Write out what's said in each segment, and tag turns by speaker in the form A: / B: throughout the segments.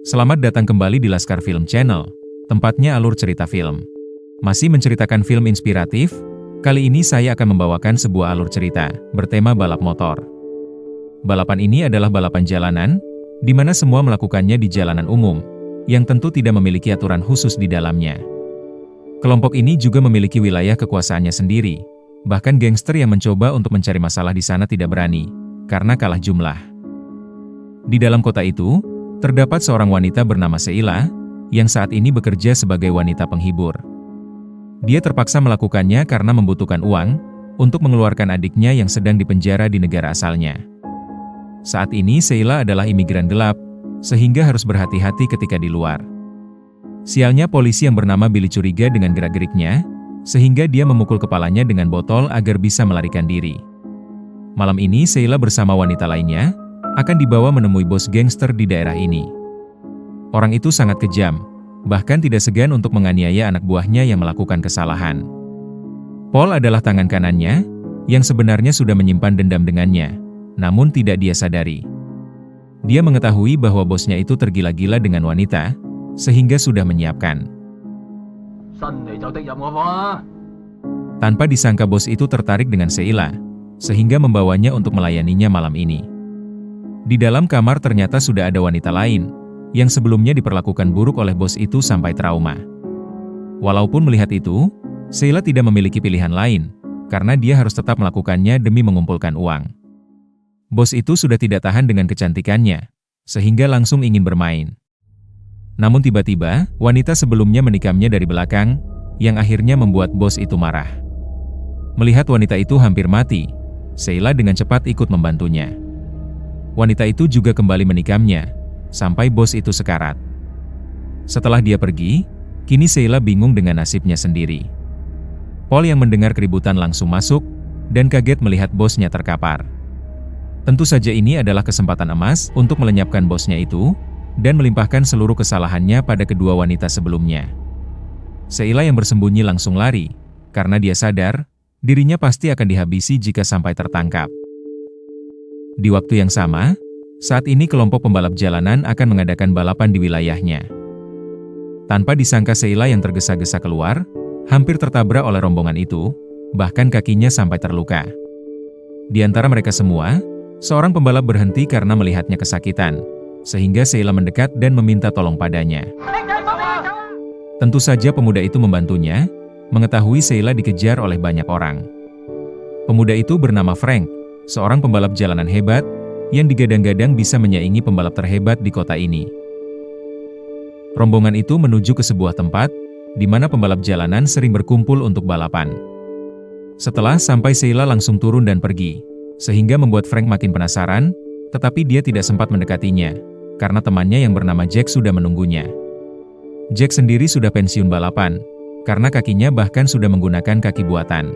A: Selamat datang kembali di Laskar Film Channel, tempatnya alur cerita film. Masih menceritakan film inspiratif, kali ini saya akan membawakan sebuah alur cerita, bertema balap motor. Balapan ini adalah balapan jalanan, di mana semua melakukannya di jalanan umum, yang tentu tidak memiliki aturan khusus di dalamnya. Kelompok ini juga memiliki wilayah kekuasaannya sendiri, bahkan gangster yang mencoba untuk mencari masalah di sana tidak berani, karena kalah jumlah. Di dalam kota itu, terdapat seorang wanita bernama Sheila, yang saat ini bekerja sebagai wanita penghibur. Dia terpaksa melakukannya karena membutuhkan uang, untuk mengeluarkan adiknya yang sedang dipenjara di negara asalnya. Saat ini Sheila adalah imigran gelap, sehingga harus berhati-hati ketika di luar. Sialnya polisi yang bernama Billy curiga dengan gerak-geriknya, sehingga dia memukul kepalanya dengan botol agar bisa melarikan diri. Malam ini Sheila bersama wanita lainnya, akan dibawa menemui bos gangster di daerah ini. Orang itu sangat kejam, bahkan tidak segan untuk menganiaya anak buahnya yang melakukan kesalahan. Paul adalah tangan kanannya, yang sebenarnya sudah menyimpan dendam dengannya, namun tidak dia sadari. Dia mengetahui bahwa bosnya itu tergila-gila dengan wanita, sehingga sudah menyiapkan. Tanpa disangka bos itu tertarik dengan Sheila, sehingga membawanya untuk melayaninya malam ini. Di dalam kamar ternyata sudah ada wanita lain, yang sebelumnya diperlakukan buruk oleh bos itu sampai trauma. Walaupun melihat itu, Sheila tidak memiliki pilihan lain, karena dia harus tetap melakukannya demi mengumpulkan uang. Bos itu sudah tidak tahan dengan kecantikannya, sehingga langsung ingin bermain. Namun tiba-tiba, wanita sebelumnya menikamnya dari belakang, yang akhirnya membuat bos itu marah. Melihat wanita itu hampir mati, Sheila dengan cepat ikut membantunya. Wanita itu juga kembali menikamnya, sampai bos itu sekarat. Setelah dia pergi, kini Sheila bingung dengan nasibnya sendiri. Paul yang mendengar keributan langsung masuk, dan kaget melihat bosnya terkapar. Tentu saja ini adalah kesempatan emas untuk melenyapkan bosnya itu, dan melimpahkan seluruh kesalahannya pada kedua wanita sebelumnya. Sheila yang bersembunyi langsung lari, karena dia sadar, dirinya pasti akan dihabisi jika sampai tertangkap. Di waktu yang sama, saat ini kelompok pembalap jalanan akan mengadakan balapan di wilayahnya. Tanpa disangka Sheila yang tergesa-gesa keluar, hampir tertabrak oleh rombongan itu, bahkan kakinya sampai terluka. Di antara mereka semua, seorang pembalap berhenti karena melihatnya kesakitan, sehingga Sheila mendekat dan meminta tolong padanya. Tentu saja pemuda itu membantunya, mengetahui Sheila dikejar oleh banyak orang. Pemuda itu bernama Frank, seorang pembalap jalanan hebat, yang digadang-gadang bisa menyaingi pembalap terhebat di kota ini. Rombongan itu menuju ke sebuah tempat, di mana pembalap jalanan sering berkumpul untuk balapan. Setelah sampai Sheila langsung turun dan pergi, sehingga membuat Frank makin penasaran, tetapi dia tidak sempat mendekatinya, karena temannya yang bernama Jack sudah menunggunya. Jack sendiri sudah pensiun balapan, karena kakinya bahkan sudah menggunakan kaki buatan.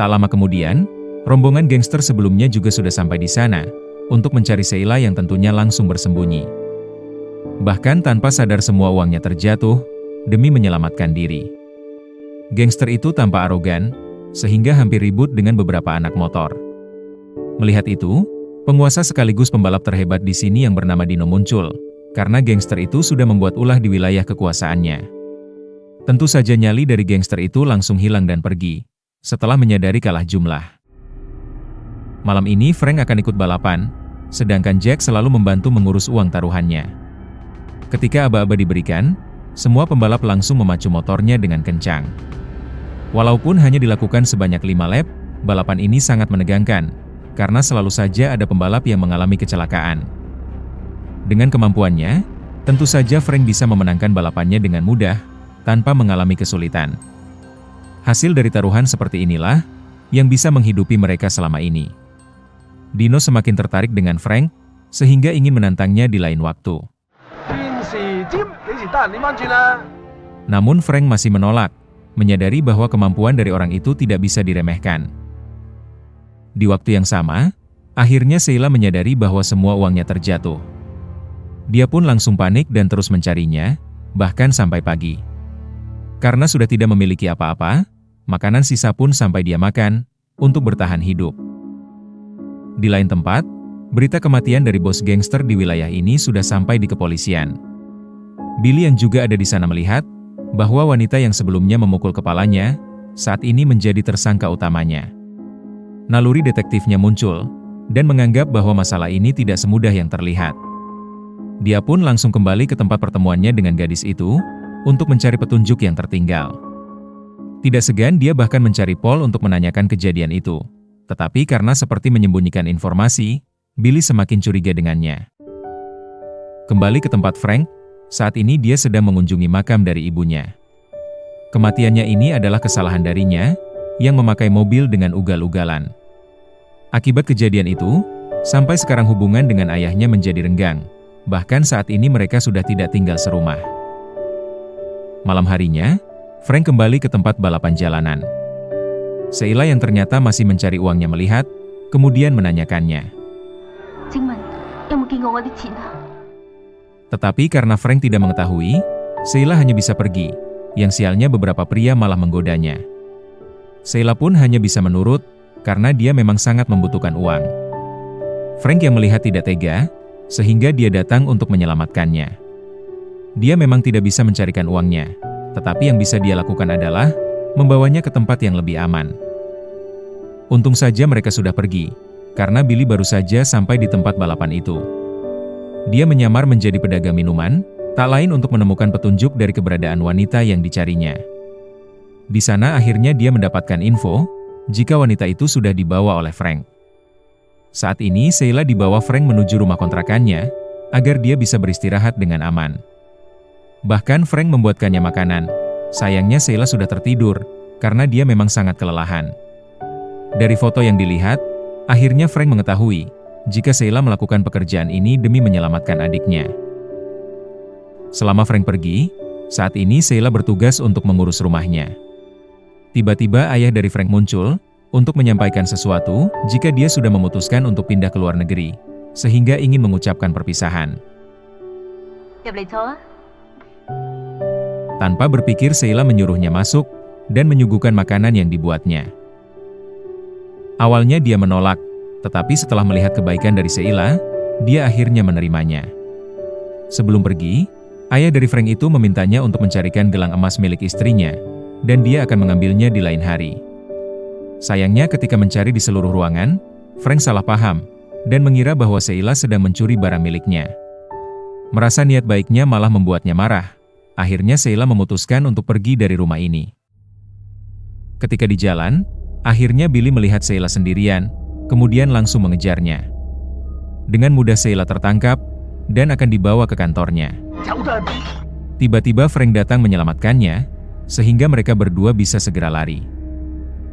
A: Tak lama kemudian, rombongan gangster sebelumnya juga sudah sampai di sana, untuk mencari Sheila yang tentunya langsung bersembunyi. Bahkan tanpa sadar semua uangnya terjatuh, demi menyelamatkan diri. Gangster itu tampak arogan, sehingga hampir ribut dengan beberapa anak motor. Melihat itu, penguasa sekaligus pembalap terhebat di sini yang bernama Dino muncul, karena gangster itu sudah membuat ulah di wilayah kekuasaannya. Tentu saja nyali dari gangster itu langsung hilang dan pergi, setelah menyadari kalah jumlah. Malam ini Frank akan ikut balapan, sedangkan Jack selalu membantu mengurus uang taruhannya. Ketika aba-aba diberikan, semua pembalap langsung memacu motornya dengan kencang. Walaupun hanya dilakukan sebanyak 5 lap, balapan ini sangat menegangkan, karena selalu saja ada pembalap yang mengalami kecelakaan. Dengan kemampuannya, tentu saja Frank bisa memenangkan balapannya dengan mudah, tanpa mengalami kesulitan. Hasil dari taruhan seperti inilah, yang bisa menghidupi mereka selama ini. Dino semakin tertarik dengan Frank, sehingga ingin menantangnya di lain waktu. Namun Frank masih menolak, menyadari bahwa kemampuan dari orang itu tidak bisa diremehkan. Di waktu yang sama, akhirnya Sheila menyadari bahwa semua uangnya terjatuh. Dia pun langsung panik dan terus mencarinya, bahkan sampai pagi. Karena sudah tidak memiliki apa-apa, makanan sisa pun sampai dia makan, untuk bertahan hidup. Di lain tempat, berita kematian dari bos gangster di wilayah ini sudah sampai di kepolisian. Billy yang juga ada di sana melihat bahwa wanita yang sebelumnya memukul kepalanya, saat ini menjadi tersangka utamanya. Naluri detektifnya muncul, dan menganggap bahwa masalah ini tidak semudah yang terlihat. Dia pun langsung kembali ke tempat pertemuannya dengan gadis itu, untuk mencari petunjuk yang tertinggal. Tidak segan dia bahkan mencari Paul untuk menanyakan kejadian itu. Tetapi karena seperti menyembunyikan informasi, Billy semakin curiga dengannya. Kembali ke tempat Frank, saat ini dia sedang mengunjungi makam dari ibunya. Kematiannya ini adalah kesalahan darinya, yang memakai mobil dengan ugal-ugalan. Akibat kejadian itu, sampai sekarang hubungan dengan ayahnya menjadi renggang. Bahkan saat ini mereka sudah tidak tinggal serumah. Malam harinya, Frank kembali ke tempat balapan jalanan. Sheila yang ternyata masih mencari uangnya melihat, kemudian menanyakannya. Tetapi karena Frank tidak mengetahui, Sheila hanya bisa pergi, yang sialnya beberapa pria malah menggodanya. Sheila pun hanya bisa menurut, karena dia memang sangat membutuhkan uang. Frank yang melihat tidak tega, sehingga dia datang untuk menyelamatkannya. Dia memang tidak bisa mencarikan uangnya, tetapi yang bisa dia lakukan adalah membawanya ke tempat yang lebih aman. Untung saja mereka sudah pergi, karena Billy baru saja sampai di tempat balapan itu. Dia menyamar menjadi pedagang minuman, tak lain untuk menemukan petunjuk dari keberadaan wanita yang dicarinya. Di sana akhirnya dia mendapatkan info, jika wanita itu sudah dibawa oleh Frank. Saat ini Sheila dibawa Frank menuju rumah kontrakannya, agar dia bisa beristirahat dengan aman. Bahkan Frank membuatkannya makanan. Sayangnya Sheila sudah tertidur, karena dia memang sangat kelelahan. Dari foto yang dilihat, akhirnya Frank mengetahui, jika Sheila melakukan pekerjaan ini demi menyelamatkan adiknya. Selama Frank pergi, saat ini Sheila bertugas untuk mengurus rumahnya. Tiba-tiba ayah dari Frank muncul, untuk menyampaikan sesuatu, jika dia sudah memutuskan untuk pindah ke luar negeri, sehingga ingin mengucapkan perpisahan. Tanpa berpikir Sheila menyuruhnya masuk, dan menyuguhkan makanan yang dibuatnya. Awalnya dia menolak, tetapi setelah melihat kebaikan dari Sheila, dia akhirnya menerimanya. Sebelum pergi, ayah dari Frank itu memintanya untuk mencarikan gelang emas milik istrinya, dan dia akan mengambilnya di lain hari. Sayangnya ketika mencari di seluruh ruangan, Frank salah paham, dan mengira bahwa Sheila sedang mencuri barang miliknya. Merasa niat baiknya malah membuatnya marah. Akhirnya Sheila memutuskan untuk pergi dari rumah ini. Ketika di jalan, akhirnya Billy melihat Sheila sendirian, kemudian langsung mengejarnya. Dengan mudah Sheila tertangkap, dan akan dibawa ke kantornya. Tiba-tiba Frank datang menyelamatkannya, sehingga mereka berdua bisa segera lari.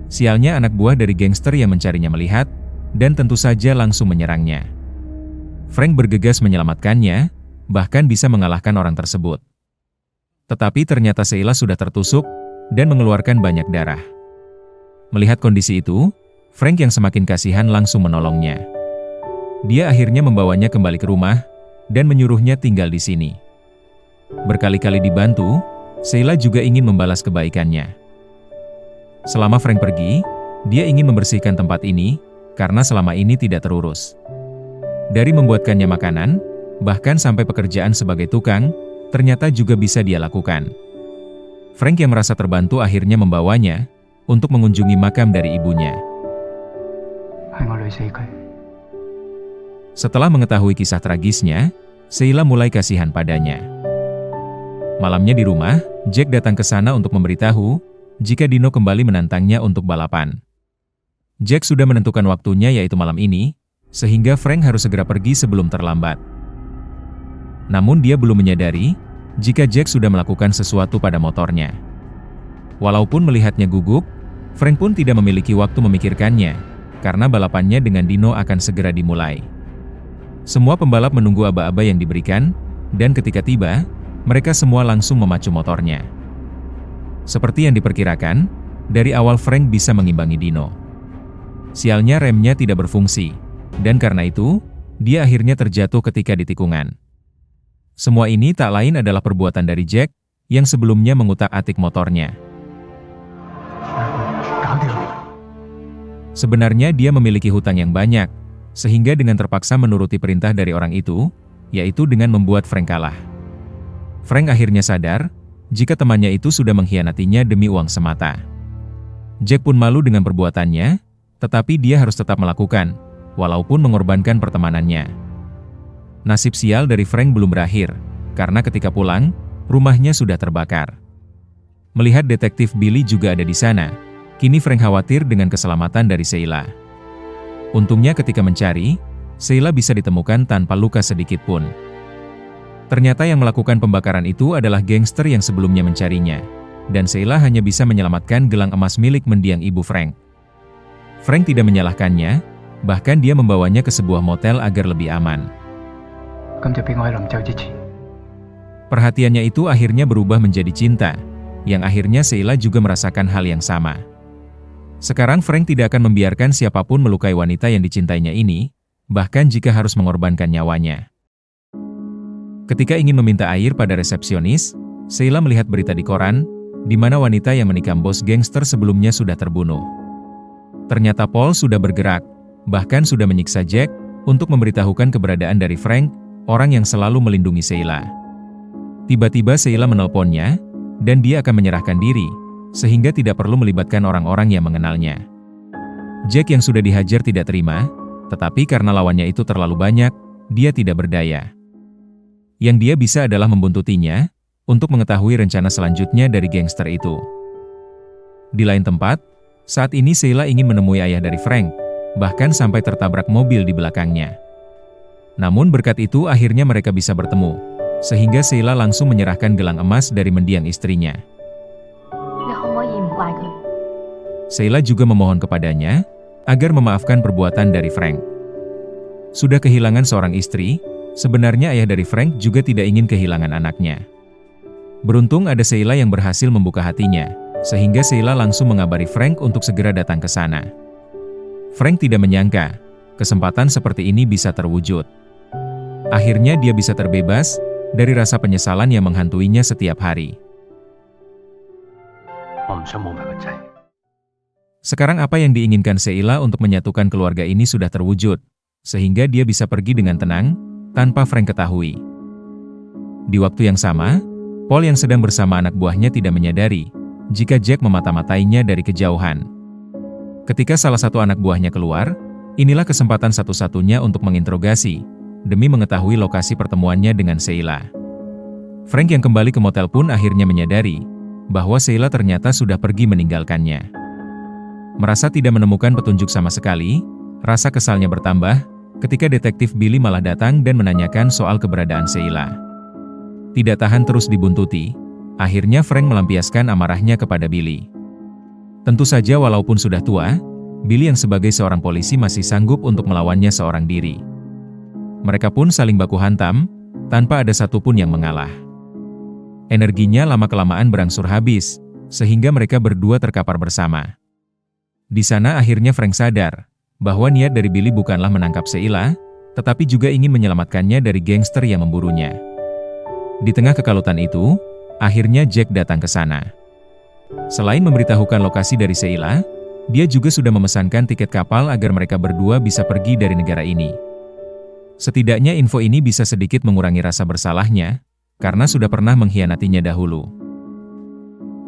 A: Sialnya anak buah dari gangster yang mencarinya melihat, dan tentu saja langsung menyerangnya. Frank bergegas menyelamatkannya, bahkan bisa mengalahkan orang tersebut. Tetapi ternyata Sheila sudah tertusuk, dan mengeluarkan banyak darah. Melihat kondisi itu, Frank yang semakin kasihan langsung menolongnya. Dia akhirnya membawanya kembali ke rumah, dan menyuruhnya tinggal di sini. Berkali-kali dibantu, Sheila juga ingin membalas kebaikannya. Selama Frank pergi, dia ingin membersihkan tempat ini, karena selama ini tidak terurus. Dari membuatkannya makanan, bahkan sampai pekerjaan sebagai tukang, ternyata juga bisa dia lakukan. Frank yang merasa terbantu akhirnya membawanya, untuk mengunjungi makam dari ibunya. Setelah mengetahui kisah tragisnya, Sheila mulai kasihan padanya. Malamnya di rumah, Jack datang ke sana untuk memberitahu, jika Dino kembali menantangnya untuk balapan. Jack sudah menentukan waktunya yaitu malam ini, sehingga Frank harus segera pergi sebelum terlambat. Namun dia belum menyadari, jika Jack sudah melakukan sesuatu pada motornya. Walaupun melihatnya gugup, Frank pun tidak memiliki waktu memikirkannya, karena balapannya dengan Dino akan segera dimulai. Semua pembalap menunggu aba-aba yang diberikan, dan ketika tiba, mereka semua langsung memacu motornya. Seperti yang diperkirakan, dari awal Frank bisa mengimbangi Dino. Sialnya remnya tidak berfungsi, dan karena itu, dia akhirnya terjatuh ketika di tikungan. Semua ini tak lain adalah perbuatan dari Jack, yang sebelumnya mengutak-atik motornya. Sebenarnya dia memiliki hutang yang banyak, sehingga dengan terpaksa menuruti perintah dari orang itu, yaitu dengan membuat Frank kalah. Frank akhirnya sadar, jika temannya itu sudah mengkhianatinya demi uang semata. Jack pun malu dengan perbuatannya, tetapi dia harus tetap melakukan, walaupun mengorbankan pertemanannya. Nasib sial dari Frank belum berakhir, karena ketika pulang, rumahnya sudah terbakar. Melihat detektif Billy juga ada di sana, kini Frank khawatir dengan keselamatan dari Sheila. Untungnya ketika mencari, Sheila bisa ditemukan tanpa luka sedikit pun. Ternyata yang melakukan pembakaran itu adalah gangster yang sebelumnya mencarinya, dan Sheila hanya bisa menyelamatkan gelang emas milik mendiang ibu Frank. Frank tidak menyalahkannya, bahkan dia membawanya ke sebuah motel agar lebih aman. Perhatiannya itu akhirnya berubah menjadi cinta, yang akhirnya Sheila juga merasakan hal yang sama. Sekarang Frank tidak akan membiarkan siapapun melukai wanita yang dicintainya ini, bahkan jika harus mengorbankan nyawanya. Ketika ingin meminta air pada resepsionis, Sheila melihat berita di koran, di mana wanita yang menikam bos gangster sebelumnya sudah terbunuh. Ternyata Paul sudah bergerak, bahkan sudah menyiksa Jack, untuk memberitahukan keberadaan dari Frank, orang yang selalu melindungi Sheila. Tiba-tiba Sheila menelponnya, dan dia akan menyerahkan diri, sehingga tidak perlu melibatkan orang-orang yang mengenalnya. Jack yang sudah dihajar tidak terima, tetapi karena lawannya itu terlalu banyak, dia tidak berdaya. Yang dia bisa adalah membuntutinya, untuk mengetahui rencana selanjutnya dari gangster itu. Di lain tempat, saat ini Sheila ingin menemui ayah dari Frank, bahkan sampai tertabrak mobil di belakangnya. Namun berkat itu akhirnya mereka bisa bertemu, sehingga Sheila langsung menyerahkan gelang emas dari mendiang istrinya. Sheila juga memohon kepadanya, agar memaafkan perbuatan dari Frank. Sudah kehilangan seorang istri, sebenarnya ayah dari Frank juga tidak ingin kehilangan anaknya. Beruntung ada Sheila yang berhasil membuka hatinya, sehingga Sheila langsung mengabari Frank untuk segera datang ke sana. Frank tidak menyangka, kesempatan seperti ini bisa terwujud. Akhirnya dia bisa terbebas dari rasa penyesalan yang menghantuinya setiap hari. Sekarang apa yang diinginkan Sheila untuk menyatukan keluarga ini sudah terwujud, sehingga dia bisa pergi dengan tenang, tanpa Frank ketahui. Di waktu yang sama, Paul yang sedang bersama anak buahnya tidak menyadari, jika Jack memata-matainya dari kejauhan. Ketika salah satu anak buahnya keluar, inilah kesempatan satu-satunya untuk menginterogasi, demi mengetahui lokasi pertemuannya dengan Sheila. Frank yang kembali ke motel pun akhirnya menyadari, bahwa Sheila ternyata sudah pergi meninggalkannya. Merasa tidak menemukan petunjuk sama sekali, rasa kesalnya bertambah, ketika detektif Billy malah datang dan menanyakan soal keberadaan Sheila. Tidak tahan terus dibuntuti, akhirnya Frank melampiaskan amarahnya kepada Billy. Tentu saja walaupun sudah tua, Billy yang sebagai seorang polisi masih sanggup untuk melawannya seorang diri. Mereka pun saling baku hantam, tanpa ada satupun yang mengalah. Energinya lama-kelamaan berangsur habis, sehingga mereka berdua terkapar bersama. Di sana akhirnya Frank sadar, bahwa niat dari Billy bukanlah menangkap Sheila, tetapi juga ingin menyelamatkannya dari gangster yang memburunya. Di tengah kekalutan itu, akhirnya Jack datang ke sana. Selain memberitahukan lokasi dari Sheila, dia juga sudah memesankan tiket kapal agar mereka berdua bisa pergi dari negara ini. Setidaknya info ini bisa sedikit mengurangi rasa bersalahnya, karena sudah pernah mengkhianatinya dahulu.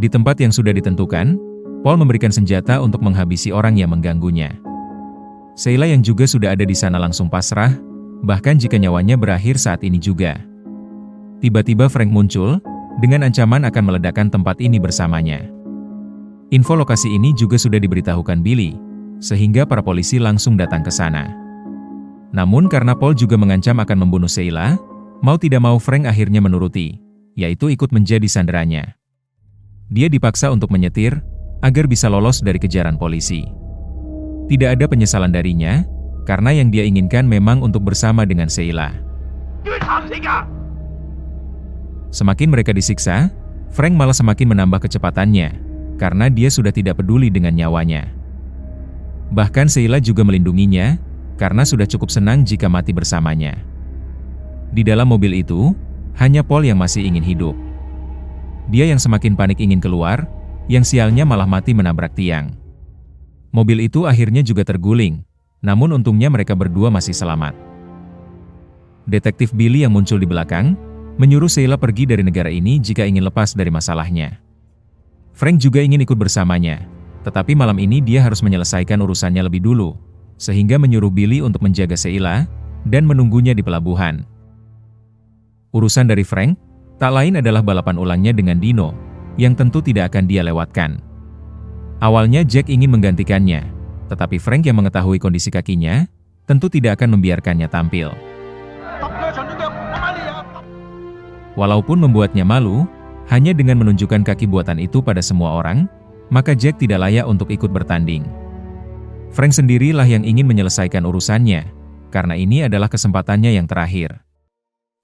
A: Di tempat yang sudah ditentukan, Paul memberikan senjata untuk menghabisi orang yang mengganggunya. Sheila yang juga sudah ada di sana langsung pasrah, bahkan jika nyawanya berakhir saat ini juga. Tiba-tiba Frank muncul, dengan ancaman akan meledakkan tempat ini bersamanya. Info lokasi ini juga sudah diberitahukan Billy, sehingga para polisi langsung datang ke sana. Namun karena Paul juga mengancam akan membunuh Sheila, mau tidak mau Frank akhirnya menuruti, yaitu ikut menjadi sanderanya. Dia dipaksa untuk menyetir, agar bisa lolos dari kejaran polisi. Tidak ada penyesalan darinya, karena yang dia inginkan memang untuk bersama dengan Sheila. Semakin mereka disiksa, Frank malah semakin menambah kecepatannya, karena dia sudah tidak peduli dengan nyawanya. Bahkan Sheila juga melindunginya, karena sudah cukup senang jika mati bersamanya. Di dalam mobil itu, hanya Paul yang masih ingin hidup. Dia yang semakin panik ingin keluar, yang sialnya malah mati menabrak tiang. Mobil itu akhirnya juga terguling, namun untungnya mereka berdua masih selamat. Detektif Billy yang muncul di belakang, menyuruh Sheila pergi dari negara ini jika ingin lepas dari masalahnya. Frank juga ingin ikut bersamanya, tetapi malam ini dia harus menyelesaikan urusannya lebih dulu, sehingga menyuruh Billy untuk menjaga Sheila dan menunggunya di pelabuhan. Urusan dari Frank, tak lain adalah balapan ulangnya dengan Dino, yang tentu tidak akan dia lewatkan. Awalnya Jack ingin menggantikannya, tetapi Frank yang mengetahui kondisi kakinya, tentu tidak akan membiarkannya tampil. Walaupun membuatnya malu, hanya dengan menunjukkan kaki buatan itu pada semua orang, maka Jack tidak layak untuk ikut bertanding. Frank sendirilah yang ingin menyelesaikan urusannya, karena ini adalah kesempatannya yang terakhir.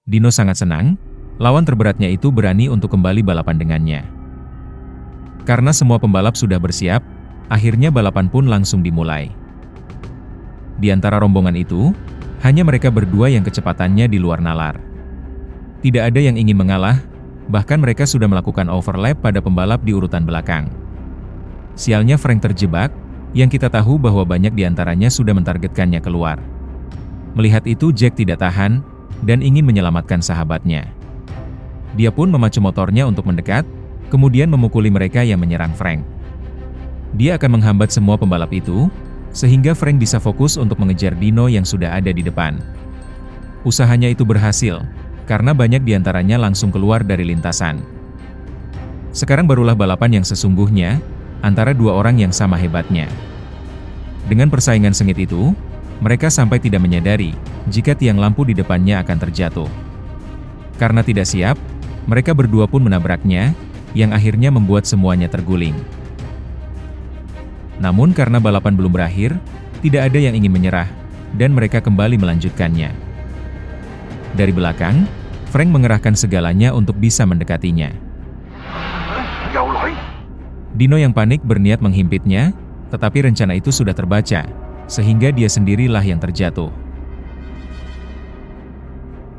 A: Dino sangat senang, lawan terberatnya itu berani untuk kembali balapan dengannya. Karena semua pembalap sudah bersiap, akhirnya balapan pun langsung dimulai. Di antara rombongan itu, hanya mereka berdua yang kecepatannya di luar nalar. Tidak ada yang ingin mengalah, bahkan mereka sudah melakukan overlap pada pembalap di urutan belakang. Sialnya Frank terjebak, yang kita tahu bahwa banyak di antaranya sudah mentargetkannya keluar. Melihat itu Jack tidak tahan, dan ingin menyelamatkan sahabatnya. Dia pun memacu motornya untuk mendekat, kemudian memukuli mereka yang menyerang Frank. Dia akan menghambat semua pembalap itu, sehingga Frank bisa fokus untuk mengejar Dino yang sudah ada di depan. Usahanya itu berhasil, karena banyak di antaranya langsung keluar dari lintasan. Sekarang barulah balapan yang sesungguhnya, antara dua orang yang sama hebatnya. Dengan persaingan sengit itu, mereka sampai tidak menyadari jika tiang lampu di depannya akan terjatuh. Karena tidak siap, mereka berdua pun menabraknya, yang akhirnya membuat semuanya terguling. Namun karena balapan belum berakhir, tidak ada yang ingin menyerah, dan mereka kembali melanjutkannya. Dari belakang, Frank mengerahkan segalanya untuk bisa mendekatinya. Dino yang panik berniat menghimpitnya, tetapi rencana itu sudah terbaca, sehingga dia sendirilah yang terjatuh.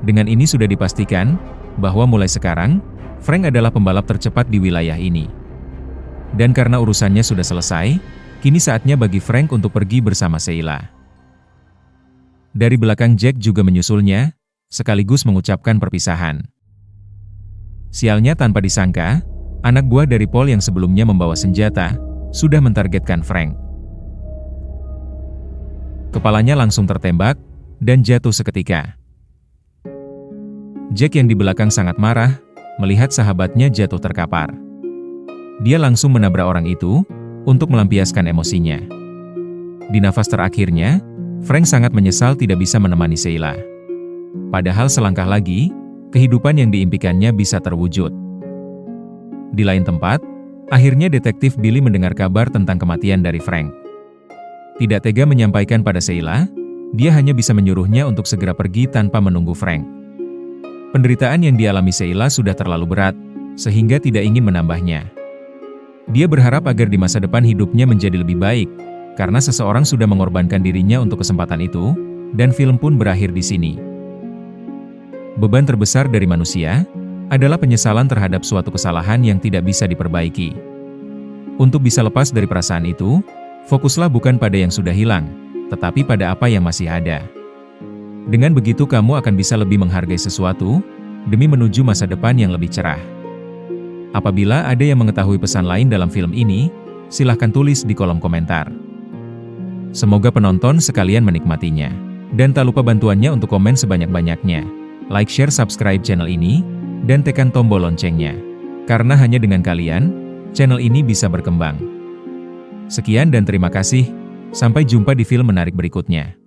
A: Dengan ini sudah dipastikan, bahwa mulai sekarang, Frank adalah pembalap tercepat di wilayah ini. Dan karena urusannya sudah selesai, kini saatnya bagi Frank untuk pergi bersama Sheila. Dari belakang Jack juga menyusulnya, sekaligus mengucapkan perpisahan. Sialnya tanpa disangka, anak buah dari Paul yang sebelumnya membawa senjata, sudah mentargetkan Frank. Kepalanya langsung tertembak, dan jatuh seketika. Jack yang di belakang sangat marah, melihat sahabatnya jatuh terkapar. Dia langsung menabrak orang itu, untuk melampiaskan emosinya. Di nafas terakhirnya, Frank sangat menyesal tidak bisa menemani Sheila. Padahal selangkah lagi, kehidupan yang diimpikannya bisa terwujud. Di lain tempat, akhirnya detektif Billy mendengar kabar tentang kematian dari Frank. Tidak tega menyampaikan pada Sheila, dia hanya bisa menyuruhnya untuk segera pergi tanpa menunggu Frank. Penderitaan yang dialami Sheila sudah terlalu berat, sehingga tidak ingin menambahnya. Dia berharap agar di masa depan hidupnya menjadi lebih baik, karena seseorang sudah mengorbankan dirinya untuk kesempatan itu, dan film pun berakhir di sini. Beban terbesar dari manusia adalah penyesalan terhadap suatu kesalahan yang tidak bisa diperbaiki. Untuk bisa lepas dari perasaan itu, fokuslah bukan pada yang sudah hilang, tetapi pada apa yang masih ada. Dengan begitu kamu akan bisa lebih menghargai sesuatu, demi menuju masa depan yang lebih cerah. Apabila ada yang mengetahui pesan lain dalam film ini, silahkan tulis di kolom komentar. Semoga penonton sekalian menikmatinya. Dan tak lupa bantuannya untuk komen sebanyak-banyaknya. Like, share, subscribe channel ini, dan tekan tombol loncengnya. Karena hanya dengan kalian, channel ini bisa berkembang. Sekian dan terima kasih, sampai jumpa di film menarik berikutnya.